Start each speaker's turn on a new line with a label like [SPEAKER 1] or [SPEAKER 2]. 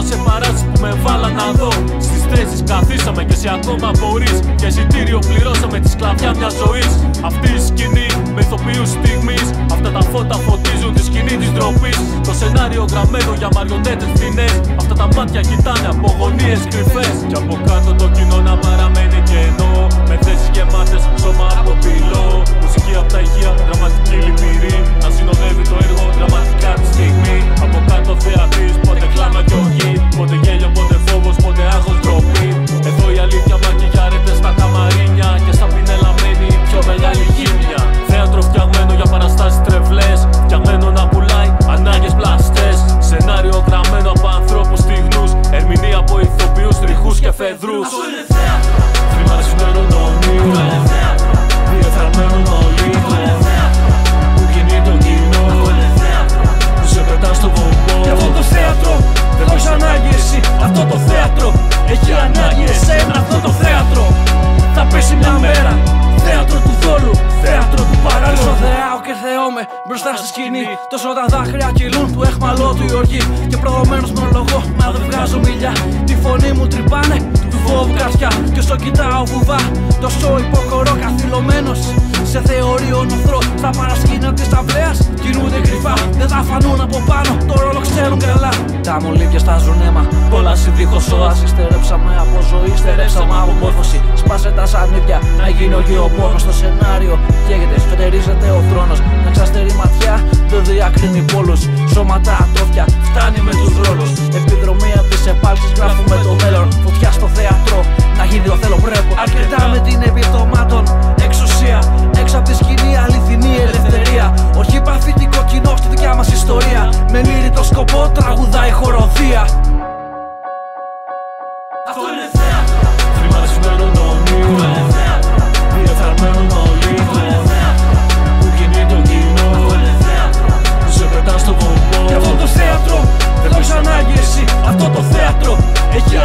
[SPEAKER 1] σε παράσεις που με βάλαν να δω. Στις θέσεις καθίσαμε και εσύ ακόμα μπορείς. Και εισιτήριο πληρώσαμε τη σκλαβιά μιας ζωής. Αυτή η σκηνή με ηθοποιούς στιγμής. Αυτά τα φώτα φωτίζουν τη σκηνή της ντροπής. Το σενάριο γραμμένο για μαριονέτες φθηνές. Αυτά τα μάτια κοιτάνε από γωνίες κρυφές. Κι από κάτω το κοινό να παραμένει κενό. Με θέσεις γεμάτες, σώμα από πυλό. Μουσική από τα ηχεία, δραματική λυπηρή. Να συνοδεύει το έργο, δραματικά τη στιγμή. Από κάτω θεατής, πότε κλάμα κι οργή. Πότε γέλιο, πότε φόβος, πότε άγχος, ντροπή. Εδώ η αλήθεια μακιγιάρεται στα καμαρίνια. Και στα πινέλα μένει η πιο μεγάλη γύμνια. Θέατρο φτιαγμένο για παραστάσεις τρευλές. Φτιαγμένο να πουλάει ανάγκες πλαστές. Σενάριο γραμμένο από ανθρώπους στιγνούς. Ερμηνεία από ηθοποιούς, τριχούς και φεδρούς.
[SPEAKER 2] Αυτό είναι θέατρο.
[SPEAKER 1] Φρυμαρισμένο νομίο.
[SPEAKER 2] Αυτό είναι θέατρο.
[SPEAKER 1] Διεφθαρμένο μολύβο.
[SPEAKER 2] Αυτό είναι θέατρο.
[SPEAKER 1] Που κινεί το κοινό.
[SPEAKER 2] Αυτό είναι θέατρο.
[SPEAKER 1] Που σε πετά στο βωμό.
[SPEAKER 2] Και αυτό το θέατρο δεν το έχει ανάγκη εσύ. Αυτό το θέατρο έχει ανάγκη εσένα. Αυτό το θέατρο θα πέσει μια μέρα. Θέατρο του θόλου, θέατρο του παράλληλου. Τόσο θεάω και θεώμαι μπροστά στη σκηνή. Τόσο τα δάκρυα κυλούν του έχμαλό του η οργή. Και προδομένος μονολογώ, μα δεν βγάζω μιλιά. Τη φωνή μου τρυπάνε, του φόβου καρδιά. Και όσο κοιτάω βουβά, τόσο υποχωρώ καθυλωμένος. Σε θεωρείο νοθρό, στα παρασκήνια της ταυλαίας κινούνται κρυφά. Δεν θα φανούν από πάνω, το ρόλο ξέρουν καλά. Τα μολύβια στάζουν αίμα, κόλαση δίχως όαση. Στερέψαμε από ζωή, στερέψαμε από μόρφωση. Σπάσε τα σανίδια, να γίνει ο γεωπόνος. Στο σενάριο καίγεται, σφετερίζεται ο θρόνος. Να ξαστερεί ματιά, δεν διακρίνει πόλους. Σώματα ατρόφια, φτάνει με τους ρόλους. Επιδρομή από τις επάλξεις, γράφουμε το μέλλον. Φωτιά στο θέατρο, να γίνει ο θέλω πρέπει. Αρκετά με την επιπτωμάτων εξουσία. Έξω από τη σκηνή αληθινή ελευθερία. Όχι παθητικό κοινό στη δικιά μας ιστορία. Με λύρητο σκοπό τραγουδάει χοροδία. Αυτό είναι θέατρο.
[SPEAKER 1] Φρυμαρισμένο νομίο.
[SPEAKER 2] Αυτό είναι θέατρο.
[SPEAKER 1] Διεφθαρμένο μολύβο.
[SPEAKER 2] Αυτό είναι θέατρο.
[SPEAKER 1] Που κινεί το κοινό.
[SPEAKER 2] Αυτό είναι θέατρο.
[SPEAKER 1] Που σε πετά στο βωμό.
[SPEAKER 2] Και αυτό το θέατρο δεν το έχει ανάγκη εσύ. Αυτό το θέατρο έχει